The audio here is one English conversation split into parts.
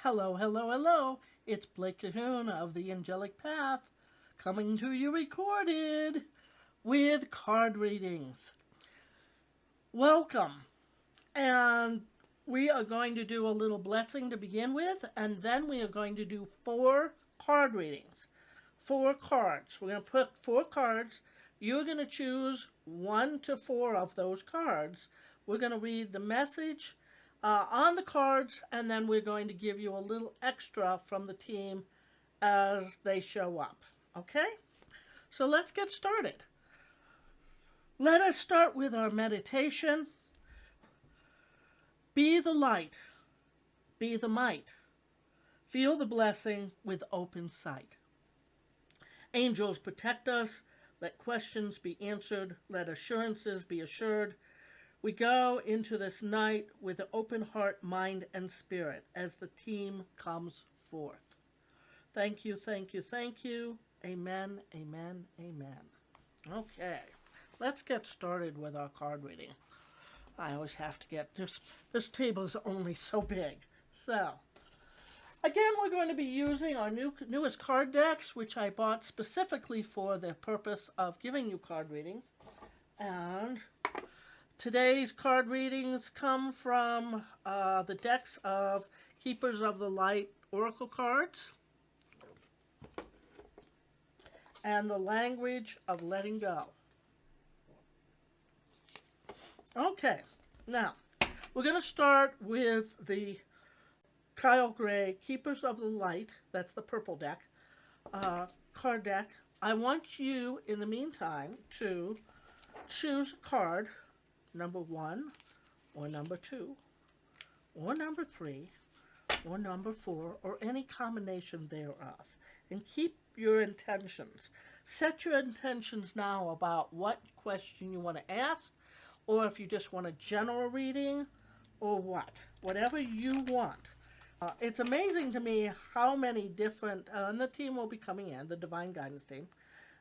Hello, hello, hello. It's Blake Cahoon of the Angelic Path coming to you recorded with card readings. Welcome. And we are going to do a little blessing to begin with, and then we are going to do 4 card readings. 4 cards. We're going to put 4 cards. You're going to choose 1 to 4 of those cards. We're going to read the message on the cards, and then we're going to give you a little extra from the team as they show up. Okay? So let's get started. Let us start with our meditation. Be the light, be the might. Feel the blessing with open sight. Angels protect us. Let questions be answered. Let assurances be assured. We go into this night with an open heart, mind, and spirit as the team comes forth. Thank you, thank you, thank you. Amen, amen, amen. Okay, let's get started with our card reading. I always have to get this table is only so big. So, again, we're going to be using our newest card decks, which I bought specifically for the purpose of giving you card readings. And today's card readings come from the decks of Keepers of the Light Oracle cards and the Language of Letting Go. Okay, now we're going to start with the Kyle Gray Keepers of the Light, that's the purple deck, card deck. I want you, in the meantime, to choose a card, number 1, or number 2, or number 3, or number 4, or any combination thereof. And keep your intentions. Set your intentions now about what question you want to ask, or if you just want a general reading, or whatever you want. It's amazing to me how many different, and the team will be coming in, the Divine Guidance team,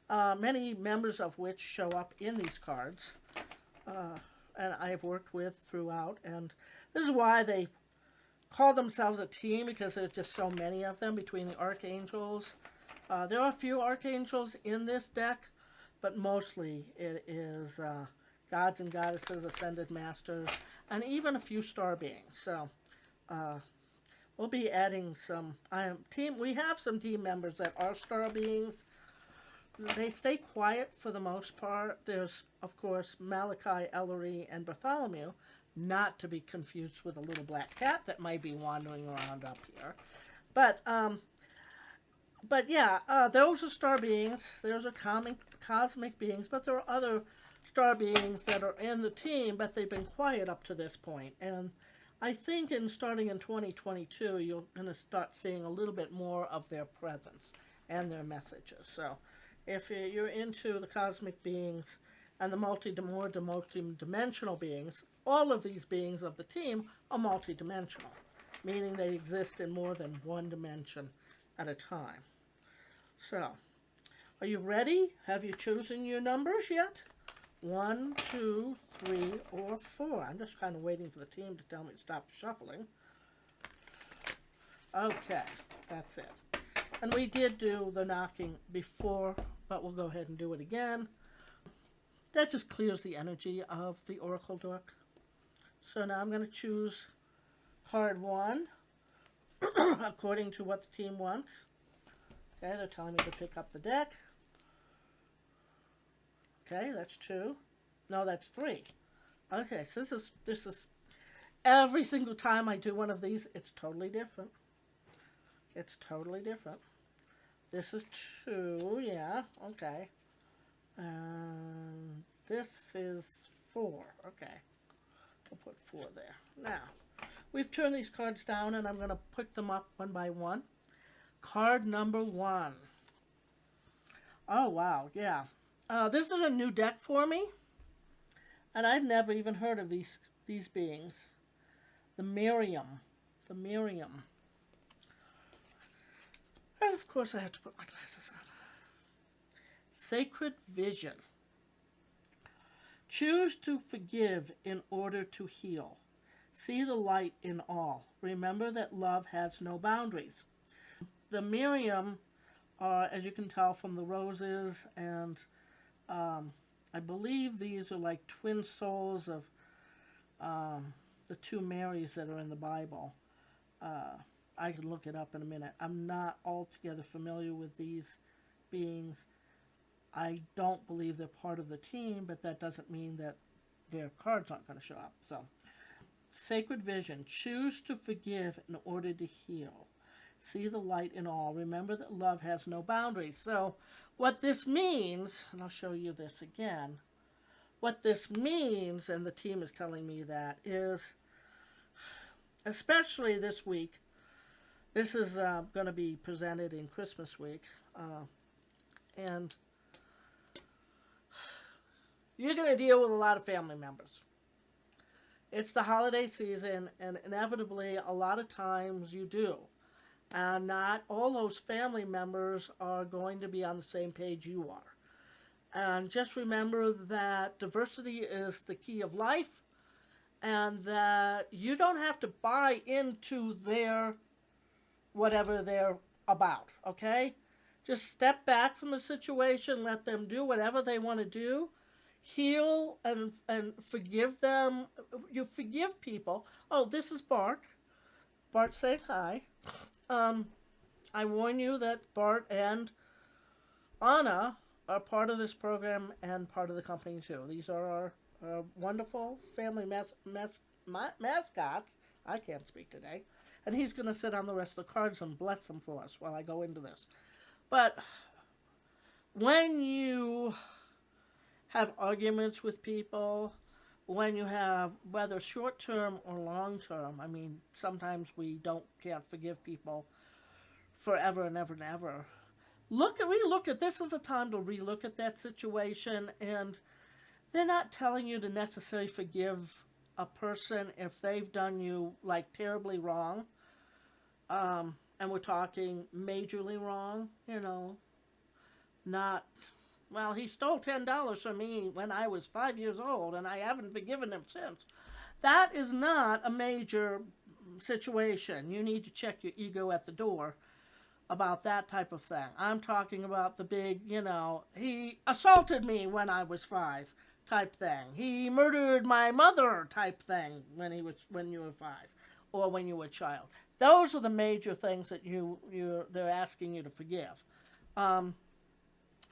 many members of which show up in these cards, and I've worked with throughout, and this is why they call themselves a team, because there's just so many of them between the archangels. There are a few archangels in this deck, but mostly it is gods and goddesses, ascended masters, and even a few star beings. So we'll be adding some we have some team members that are star beings. They stay quiet for the most part. There's, of course, Malachi, Ellery, and Bartholomew, not to be confused with a little black cat that might be wandering around up here. But yeah, those are star beings. Those are cosmic beings, but there are other star beings that are in the team, but they've been quiet up to this point. And I think starting in 2022, you're going to start seeing a little bit more of their presence and their messages. So if you're into the cosmic beings and the multi-dimensional beings, all of these beings of the team are multi-dimensional, meaning they exist in more than one dimension at a time. So, are you ready? Have you chosen your numbers yet? 1, 2, 3, or 4. I'm just kind of waiting for the team to tell me to stop shuffling. Okay, that's it. And we did do the knocking before, but we'll go ahead and do it again. That just clears the energy of the Oracle deck. So now I'm going to choose card 1 according to what the team wants. Okay, they're telling me to pick up the deck. Okay, that's 2. No, that's 3. Okay, so this is every single time I do one of these, it's totally different. It's totally different. This is 2, yeah, okay. And this is 4, okay. We'll put 4 there. Now, we've turned these cards down, and I'm going to pick them up one by one. Card number 1. Oh, wow, yeah. This is a new deck for me, and I'd never even heard of these beings. The Miriam. The Miriam. And, of course, I have to put my glasses on. Sacred Vision. Choose to forgive in order to heal. See the light in all. Remember that love has no boundaries. The Miriam, as you can tell from the roses, and I believe these are like twin souls of the two Marys that are in the Bible. I can look it up in a minute. I'm not altogether familiar with these beings. I don't believe they're part of the team, but that doesn't mean that their cards aren't going to show up. So, sacred vision. Choose to forgive in order to heal. See the light in all. Remember that love has no boundaries. So, what this means, and I'll show you this again, what this means, and the team is telling me that, is, especially this week, this is going to be presented in Christmas week, and you're going to deal with a lot of family members. It's the holiday season, and inevitably, a lot of times you do. And not all those family members are going to be on the same page you are. And just remember that diversity is the key of life, and that you don't have to buy into their whatever they're about, okay? Just step back from the situation, let them do whatever they want to do, heal and forgive them. You forgive people. Oh, this is Bart. Bart, say hi. I warn you that Bart and Anna are part of this program and part of the company too. These are our wonderful family mascots. I can't speak today. And he's going to sit on the rest of the cards and bless them for us while I go into this. But when you have arguments with people, when you have, whether short term or long term, I mean, sometimes we can't forgive people forever and ever and ever. Relook at this is a time to relook at that situation, and they're not telling you to necessarily forgive a person if they've done you like terribly wrong. And we're talking majorly wrong, not, well, he stole $10 from me when I was 5 years old and I haven't forgiven him since. That is not a major situation. You need to check your ego at the door about that type of thing. I'm talking about the big, he assaulted me when I was 5 type thing. He murdered my mother type thing when you were 5 or when you were a child. Those are the major things that they're asking you to forgive. And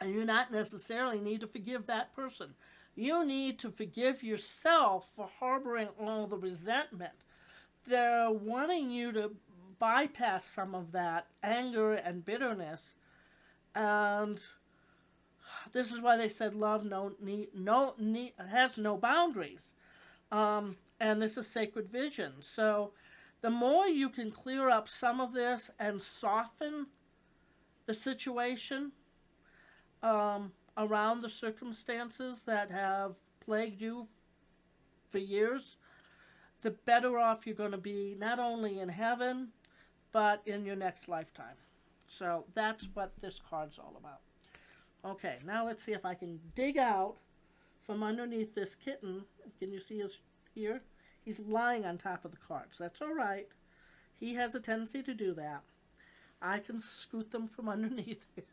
you not necessarily need to forgive that person. You need to forgive yourself for harboring all the resentment. They're wanting you to bypass some of that anger and bitterness. And this is why they said love has no boundaries. And this is sacred vision. So the more you can clear up some of this and soften the situation around the circumstances that have plagued you for years, the better off you're going to be, not only in heaven, but in your next lifetime. So that's what this card's all about. Okay, now let's see if I can dig out from underneath this kitten. Can you see his here? He's lying on top of the cards. That's all right. He has a tendency to do that. I can scoot them from underneath him.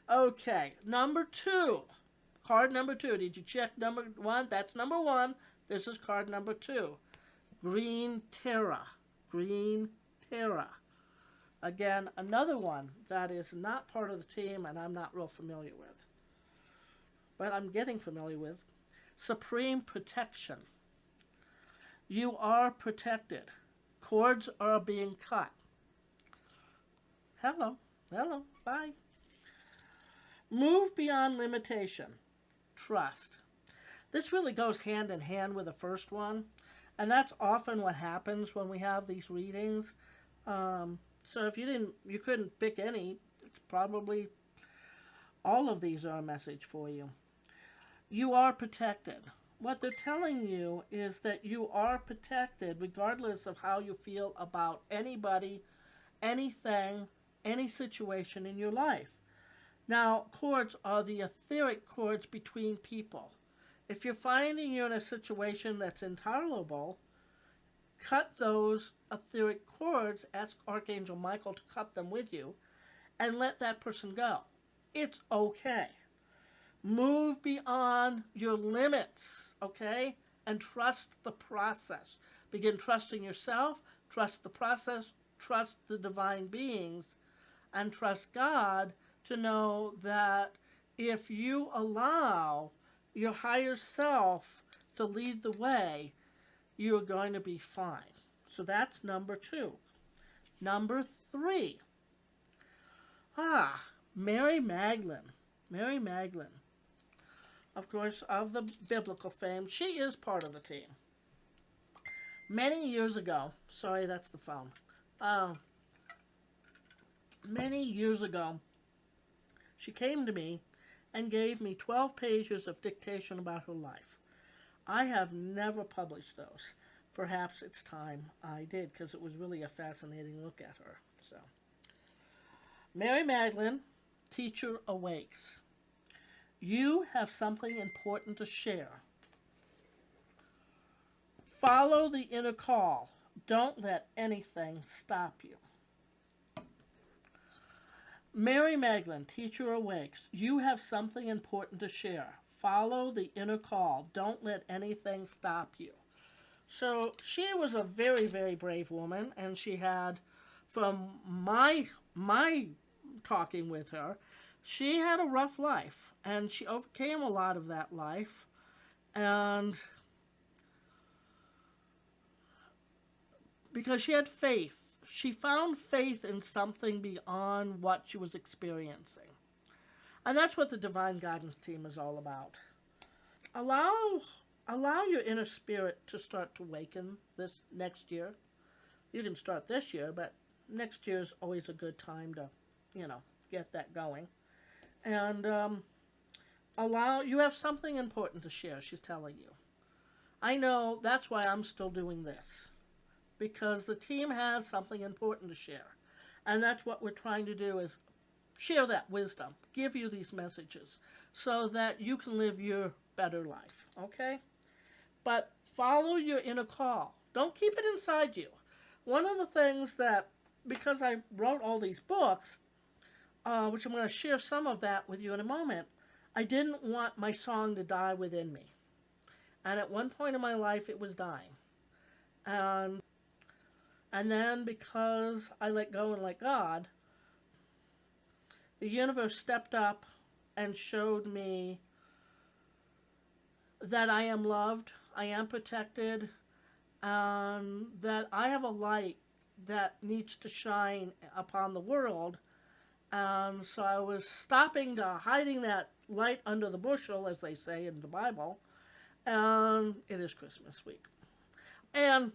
Okay, number 2. Card number 2. Did you check number 1? That's number 1. This is card number 2. Green Terra. Green Terra. Again, another one that is not part of the team and I'm not real familiar with. But I'm getting familiar with. Supreme Protection. You are protected. Cords are being cut. Hello. Bye. Move beyond limitation. Trust. This really goes hand in hand with the first one. And that's often what happens when we have these readings. So if you couldn't pick any, it's probably all of these are a message for you. You are protected. What they're telling you is that you are protected regardless of how you feel about anybody, anything, any situation in your life. Now, cords are the etheric cords between people. If you're finding you're in a situation that's intolerable, cut those etheric cords, ask Archangel Michael to cut them with you, and let that person go. It's okay. Move beyond your limits, okay? And trust the process. Begin trusting yourself, trust the process, trust the divine beings, and trust God to know that if you allow your higher self to lead the way, you're going to be fine. So that's number 2. Number 3. Mary Magdalene. Mary Magdalene. Of course, of the biblical fame, she is part of the team. Many years ago, sorry, that's the phone. Many years ago, she came to me and gave me 12 pages of dictation about her life. I have never published those. Perhaps it's time I did, because it was really a fascinating look at her. So, Mary Magdalene, Teacher Awakes. You have something important to share. Follow the inner call. Don't let anything stop you. Mary Magdalene, Teacher Awakes. You have something important to share. Follow the inner call. Don't let anything stop you. So she was a very, very brave woman, and she had, from my talking with her, she had a rough life, and she overcame a lot of that life, and because she had faith, she found faith in something beyond what she was experiencing. And that's what the Divine Guidance Team is all about. Allow your inner spirit to start to awaken this next year. You can start this year, but next year is always a good time to, get that going. And you have something important to share, she's telling you. I know that's why I'm still doing this, because the team has something important to share. And that's what we're trying to do, is share that wisdom, give you these messages so that you can live your better life, okay? But follow your inner call. Don't keep it inside you. One of the things that, because I wrote all these books, which I'm going to share some of that with you in a moment, I didn't want my song to die within me. And at one point in my life, it was dying. And then because I let go and let God, the universe stepped up and showed me that I am loved, I am protected, and that I have a light that needs to shine upon the world. And so I was stopping to hiding that light under the bushel, as they say in the Bible, and it is Christmas week. And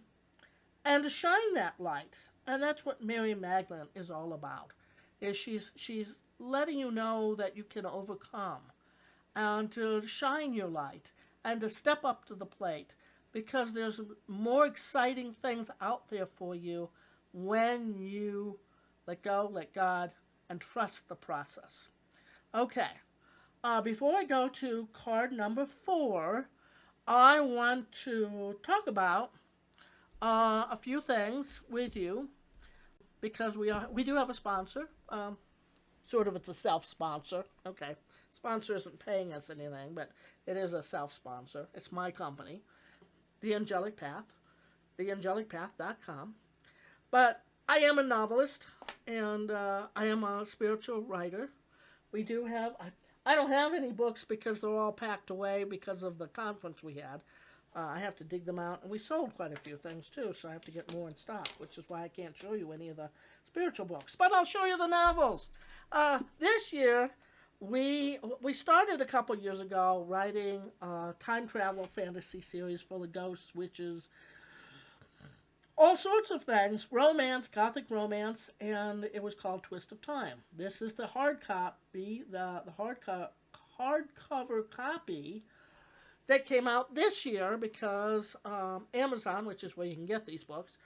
to shine that light. And that's what Mary Magdalene is all about. Is she's letting you know that you can overcome, and to shine your light, and to step up to the plate, because there's more exciting things out there for you when you let go, let God, and trust the process. Okay, before I go to card number 4, I want to talk about a few things with you, because we do have a sponsor. Sort of, it's a self-sponsor. Okay, sponsor isn't paying us anything, but it is a self-sponsor. It's my company, The Angelic Path, theangelicpath.com. But I am a novelist, and I am a spiritual writer. We do have, I don't have any books because they're all packed away because of the conference we had. I have to dig them out, and we sold quite a few things too, so I have to get more in stock, which is why I can't show you any of the spiritual books. But I'll show you the novels. This year, we started a couple years ago writing a time travel fantasy series full of ghosts, witches, all sorts of things, romance, gothic romance, and it was called Twist of Time. This is the hard copy, the hardcover copy that came out this year, because Amazon, which is where you can get these books,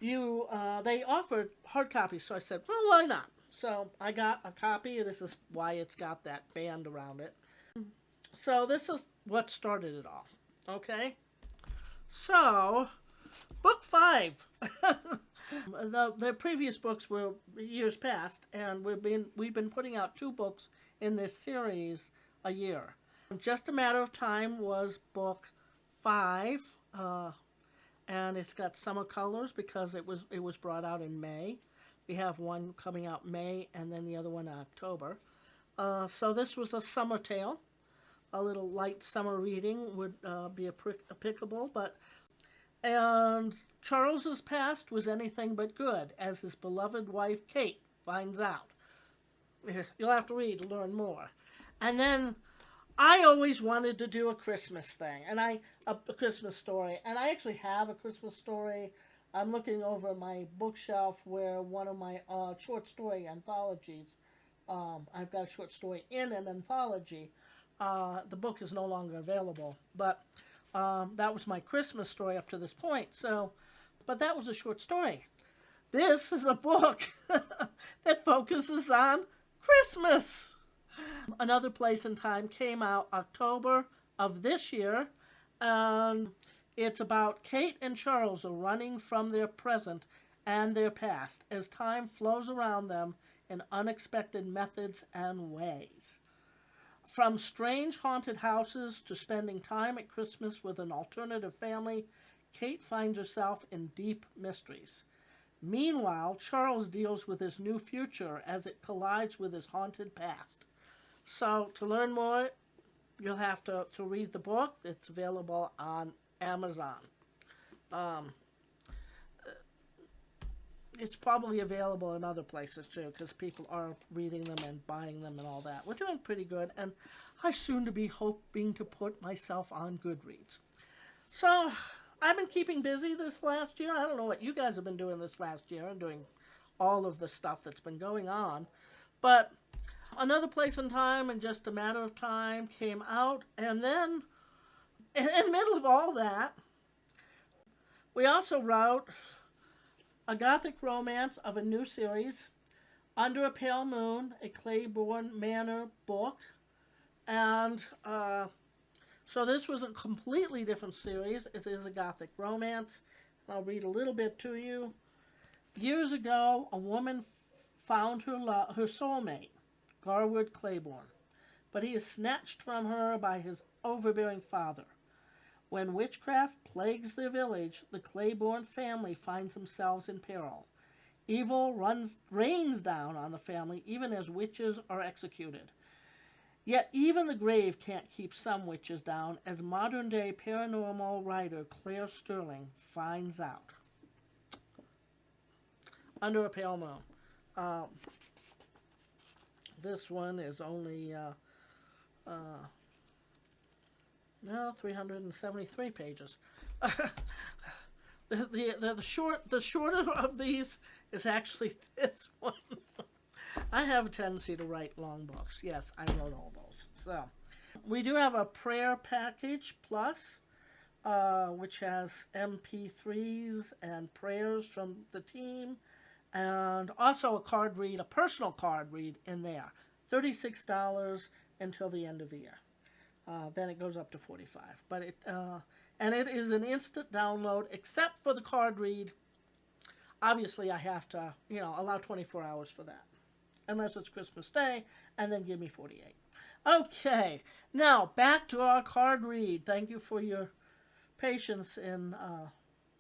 they offered hard copies. So I said, well, why not? So I got a copy. This is why it's got that band around it. So this is what started it all. Okay? So, book 5. The previous books were years past, and we've been putting out 2 books in this series a year. Just a Matter of Time was book 5, and it's got summer colors because it was brought out in May. We have one coming out May, and then the other one in October. So this was a summer tale. A little light summer reading would be applicable, and Charles's past was anything but good, as his beloved wife Kate finds out. You'll have to read to learn more. And then I always wanted to do a Christmas thing, and a Christmas story, and I actually have a Christmas story. I'm looking over my bookshelf where one of my short story anthologies. I've got a short story in an anthology. The book is no longer available, but that was my Christmas story up to this point. But that was a short story. This is a book that focuses on Christmas. Another Place and Time came out October of this year, and it's about Kate and Charles are running from their present and their past as time flows around them in unexpected methods and ways. From strange haunted houses to spending time at Christmas with an alternative family, Kate finds herself in deep mysteries. Meanwhile, Charles deals with his new future as it collides with his haunted past. So, to learn more, you'll have to read the book. It's available on Amazon. It's probably available in other places too, because people are reading them and buying them and all that. We're doing pretty good, and I soon to be hoping to put myself on Goodreads. So, I've been keeping busy this last year. I don't know what you guys have been doing this last year and doing all of the stuff that's been going on, but Another Place and Time and Just a Matter of Time came out, and then in the middle of all that, we also wrote a gothic romance of a new series, Under a Pale Moon, a Claiborne Manor book. And so this was a completely different series. It is a gothic romance. I'll read a little bit to you. Years ago, a woman found her soulmate, Garwood Claiborne, but he is snatched from her by his overbearing father. When witchcraft plagues their village, the Claiborne family finds themselves in peril. Evil rains down on the family even as witches are executed. Yet even the grave can't keep some witches down, as modern-day paranormal writer Claire Sterling finds out. Under a Pale Moon. This one is only 373 pages. The shorter of these is actually this one. I have a tendency to write long books. Yes, I wrote all those. So, we do have a prayer package plus, which has MP3s and prayers from the team, and also a personal card read in there. $36 until the end of the year. Then it goes up to $45. But it is an instant download, except for the card read. Obviously, I have to, allow 24 hours for that, unless it's Christmas Day, and then give me 48. Okay, now back to our card read. Thank you for your patience in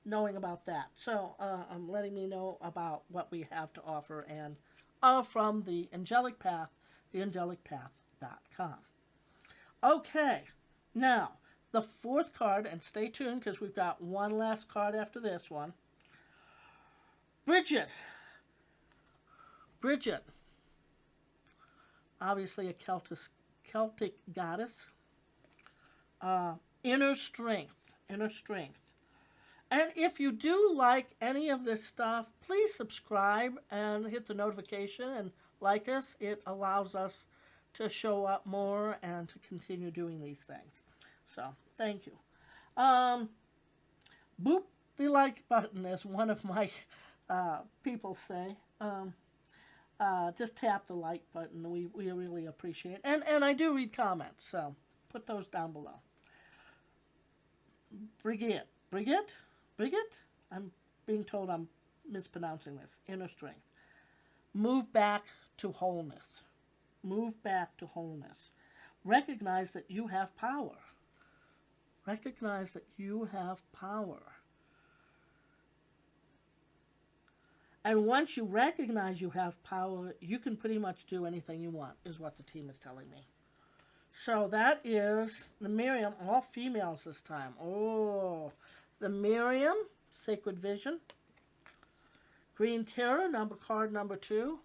knowing about that. So I'm letting me know about what we have to offer, and from the Angelic Path, theangelicpath.com. Okay, now the fourth card, and stay tuned because we've got one last card after this one. Bridget, obviously a Celtic goddess. Inner strength. And if you do like any of this stuff, please subscribe and hit the notification and like us. It allows us to show up more and to continue doing these things. So, thank you. Boop the like button, as one of my people say. Just tap the like button. We really appreciate it. And I do read comments, so put those down below. Brigitte. Brigitte? Brigitte? I'm being told I'm mispronouncing this. Inner strength. Move back to wholeness. Move back to wholeness. Recognize that you have power. Recognize that you have power. And once you recognize you have power, you can pretty much do anything you want, is what the team is telling me. So that is the Miriam, all females this time. Oh, the Miriam, Sacred Vision. Green Terror, card number 2.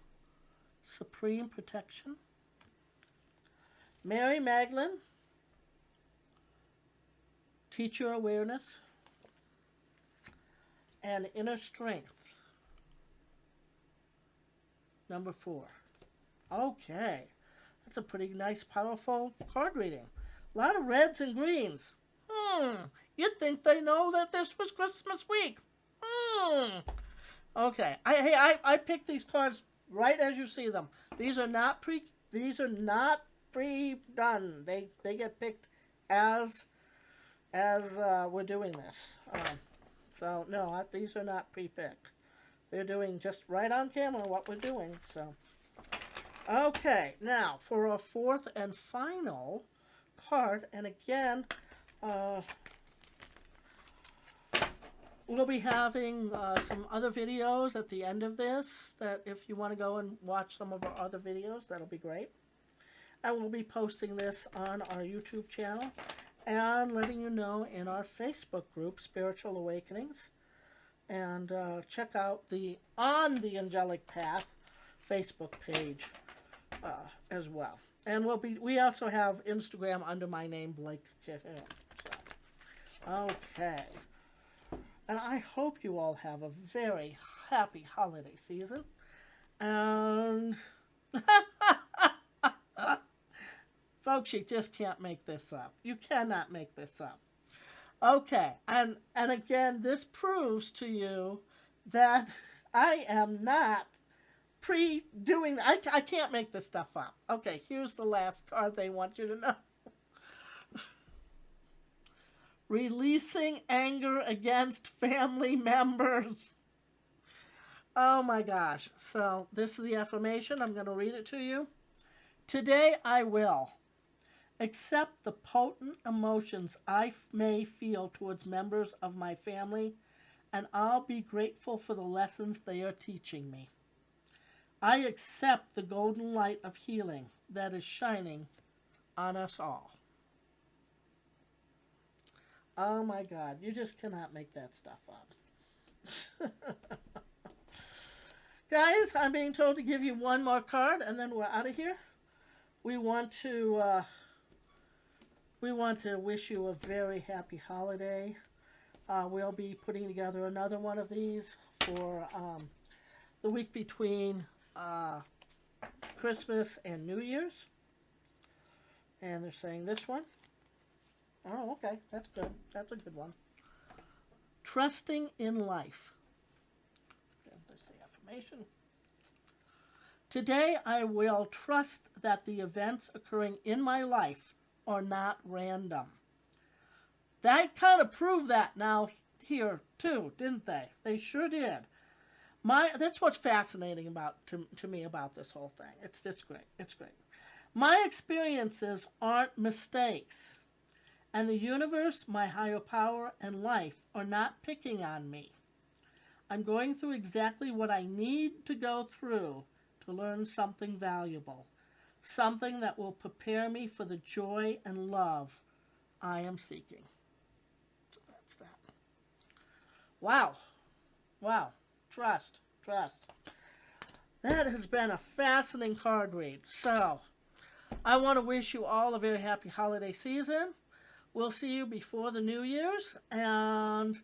Supreme Protection. Mary Magdalene, Teacher Awareness. And Inner Strength, number 4. Okay. That's a pretty nice, powerful card reading. A lot of reds and greens. You'd think they know that this was Christmas week. Okay. I picked these cards right as you see them. These are not pre-done. They get picked as we're doing this. So no, these are not pre-picked. They're doing just right on camera what we're doing. So, okay, now for our 4th and final card, and again, we'll be having some other videos at the end of this, that if you want to go and watch some of our other videos, that'll be great. And we'll be posting this on our YouTube channel and letting you know in our Facebook group, Spiritual Awakenings. And check out the On the Angelic Path Facebook page as well. And we also have Instagram under my name, Blake Kitten. So, okay. And I hope you all have a very happy holiday season. And folks, you just can't make this up. You cannot make this up. Okay, and again, this proves to you that I am not pre-doing. I can't make this stuff up. Okay, here's the last card they want you to know. Releasing anger against family members. Oh my gosh. So this is the affirmation. I'm going to read it to you. Today I will accept the potent emotions I may feel towards members of my family, and I'll be grateful for the lessons they are teaching me. I accept the golden light of healing that is shining on us all. Oh my God, you just cannot make that stuff up. Guys, I'm being told to give you one more card and then we're out of here. We want to wish you a very happy holiday. We'll be putting together another one of these for the week between Christmas and New Year's. And they're saying this one. Oh, okay. That's good. That's a good one. Trusting in life. There's the affirmation. Today I will trust that the events occurring in my life are not random. That kind of proved that now here too, didn't they? They sure did. That's what's fascinating about to me about this whole thing. It's great. It's great. My experiences aren't mistakes. And the universe, my higher power, and life are not picking on me. I'm going through exactly what I need to go through to learn something valuable. Something that will prepare me for the joy and love I am seeking. So that's that. Wow. Wow. Trust. That has been a fascinating card read. So, I want to wish you all a very happy holiday season. We'll see you before the New Year's, and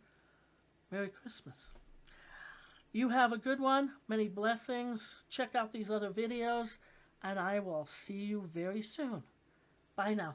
Merry Christmas. You have a good one. Many blessings. Check out these other videos, and I will see you very soon. Bye now.